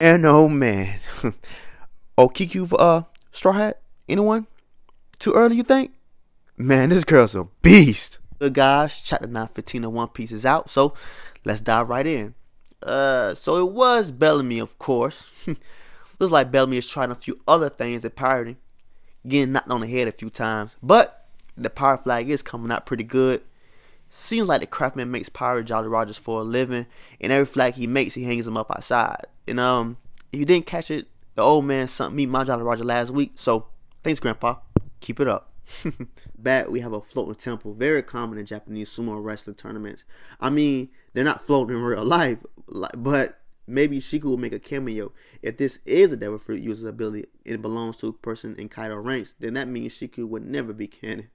And oh man, Okiku for Straw Hat. Anyone? Too early, you think? Man, this girl's a beast. Good guys, chapter 915 of One Piece is out, so let's dive right in. So it was Bellamy, of course. Looks like Bellamy is trying a few other things at pirating, getting knocked on the head a few times, but the pirate flag is coming out pretty good. Seems like the craftsman makes pirate Jolly Rogers for a living, and every flag he makes, he hangs them up outside. And if you didn't catch it, the old man sent me my Jolly Roger last week, so thanks, Grandpa. Keep it up. Back, we have a floating temple, very common in Japanese sumo wrestling tournaments. I mean, they're not floating in real life, but maybe Shiku will make a cameo. If this is a Devil Fruit user's ability and it belongs to a person in Kaido ranks, then that means Shiku would never be canon.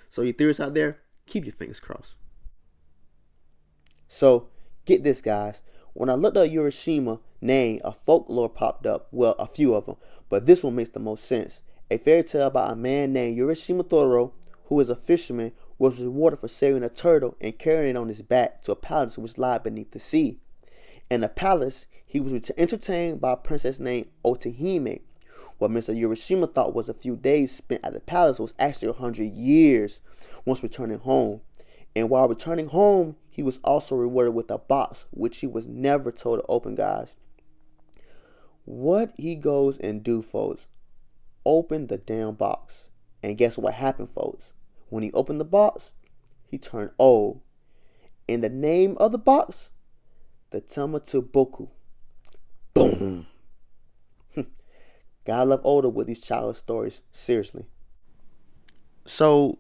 So you theorists out there, keep your fingers crossed. So, get this, guys. When I looked up Urashima name, a folklore popped up. Well, a few of them, but this one makes the most sense. A fairy tale about a man named Urashima Toro, who is a fisherman, was rewarded for saving a turtle and carrying it on his back to a palace which lay beneath the sea. In the palace, he was entertained by a princess named Otahime. What Mr. Urashima thought was a few days spent at the palace was actually 100 years once returning home. And while returning home, he was also rewarded with a box, which he was never told to open, guys. What he goes and do, folks, open the damn box. And guess what happened, folks? When he opened the box, he turned old. And the name of the box? The Tamatu Boku. Boom. Gotta love older with these childhood stories. Seriously. So,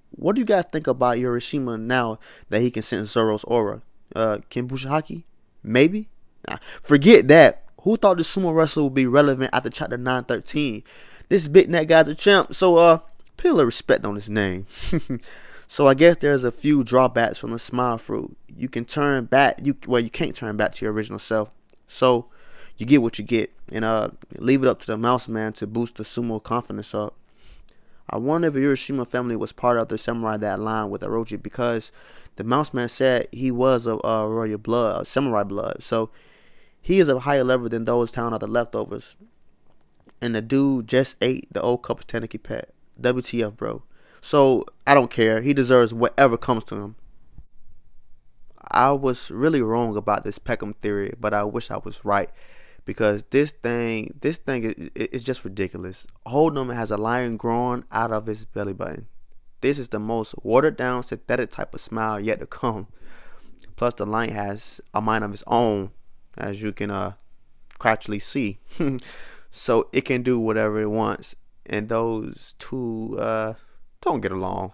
what do you guys think about Urashima now that he can sense Zoro's aura? Can Bushihaki? Maybe? Nah, forget that. Who thought the sumo wrestler would be relevant after chapter 913? This big neck guy's a champ, so put a little respect on his name. So I guess there's a few drawbacks from the smile fruit. You can turn back, you can't turn back to your original self. So you get what you get, and leave it up to the mouse man to boost the sumo confidence up. I wonder if the Urashima family was part of the samurai that aligned with Orochi, because the mouse man said he was of royal blood, samurai blood. So he is a higher level than those town other leftovers. And the dude just ate the old couple's Tanuki pet. WTF, bro. So I don't care. He deserves whatever comes to him. I was really wrong about this Peckham theory, but I wish I was right, because this thing is just ridiculous. Hold'em has a lion growing out of his belly button. This is the most watered down synthetic type of smile yet to come. Plus the lion has a mind of its own, as you can crouchly see. So it can do whatever it wants, and those two don't get along.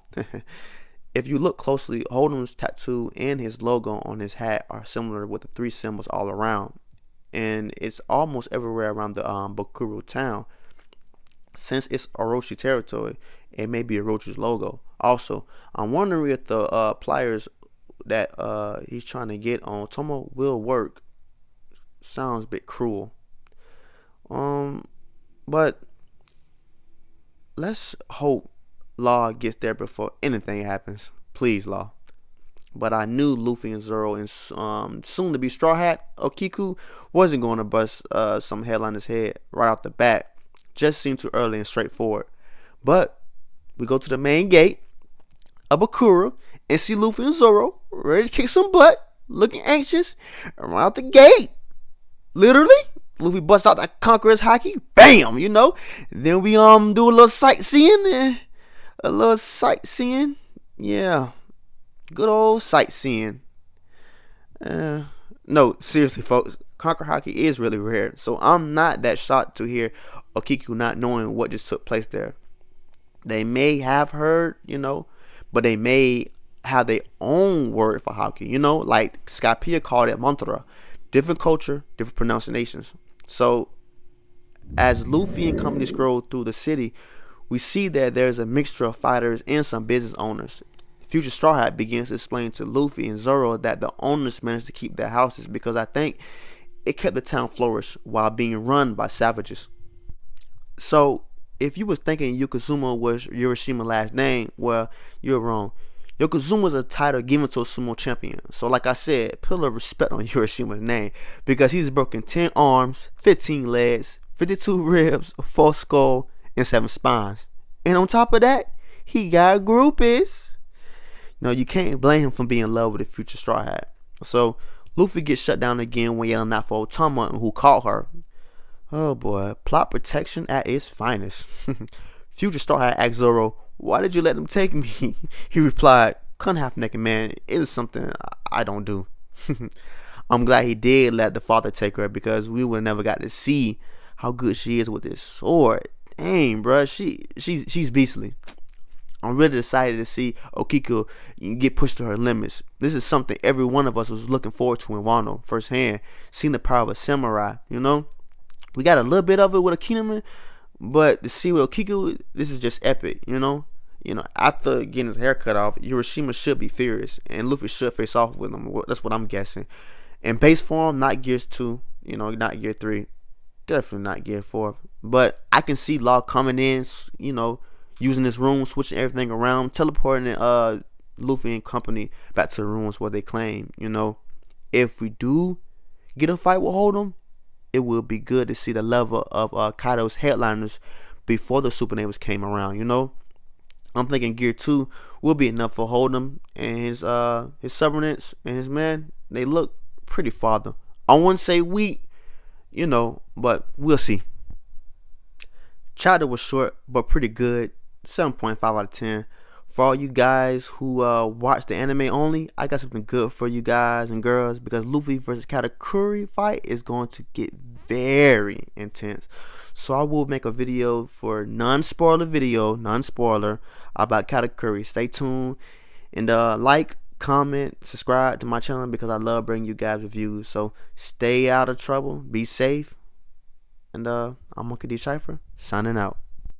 If you look closely, Hold'em's tattoo and his logo on his hat are similar, with the three symbols all around, and it's almost everywhere around the Bakura town. Since it's Orochi territory, it may be Orochi's logo. Also, I'm wondering if the pliers that he's trying to get on Tomo will work. Sounds a bit cruel. But let's hope Law gets there before anything happens. Please, Law. But I knew Luffy and Zoro and soon to be Straw Hat Okiku wasn't going to bust some head on his head right off the bat. Just seemed too early and straightforward. But we go to the main gate of Bakura and see Luffy and Zoro ready to kick some butt, looking anxious, right out the gate. Literally, Luffy busts out that Conqueror's Haki, bam, Then we do a little sightseeing, yeah, good old sightseeing. No, seriously, folks, Conquer Haki is really rare, so I'm not that shocked to hear Okiku not knowing what just took place there. They may have heard, but they may have their own word for Haki, like Skypiea called it mantra. Different culture, different pronunciations. So, as Luffy and company scroll through the city, we see that there's a mixture of fighters and some business owners. Future Straw Hat begins to explain to Luffy and Zoro that the owners managed to keep their houses because I think it kept the town flourish while being run by savages. So, if you was thinking Yokozuna was Urashima's last name, well, you're wrong. Yokozuma's a title given to a sumo champion. So like I said, put a little respect on Hiroshima's name because he's broken 10 arms, 15 legs, 52 ribs, 4 skull, and 7 spines. And on top of that, he got groupies. You can't blame him for being in love with the future Straw Hat. So Luffy gets shut down again when yelling out for Otama and who caught her. Oh boy, plot protection at its finest. Future Straw Hat asked Zoro, "Why did you let them take me?" He replied, "Couldn't half-naked man, it is something I don't do." I'm glad he did let the father take her because we would have never got to see how good she is with this sword. Dang, bruh, she's beastly. I'm really excited to see Okiko get pushed to her limits. This is something every one of us was looking forward to in Wano firsthand. Seeing the power of a samurai, We got a little bit of it with Akinaman, but to see with Okiko, this is just epic, After getting his hair cut off, Hiroshima should be furious, and Luffy should face off with him. That's what I'm guessing. In base form, not Gears 2, not Gear 3, definitely not Gear 4. But I can see Law coming in, using this room, switching everything around, teleporting Luffy and company back to the rooms where they claim. If we do get a fight with Hold'em, it will be good to see the level of Kaido's headliners before the Super Neighbors came around. I'm thinking Gear 2 will be enough for Hold'em and his subordinates and his men. They look pretty father. I wouldn't say weak, but we'll see. Chapter was short but pretty good. 7.5 out of 10. For all you guys who watch the anime only, I got something good for you guys and girls because Luffy versus Katakuri fight is going to get very intense. So I will make a video for non-spoiler about Katakuri. Stay tuned and like, comment, subscribe to my channel because I love bringing you guys reviews. So stay out of trouble, be safe, and I'm Monkey D. Schyver signing out.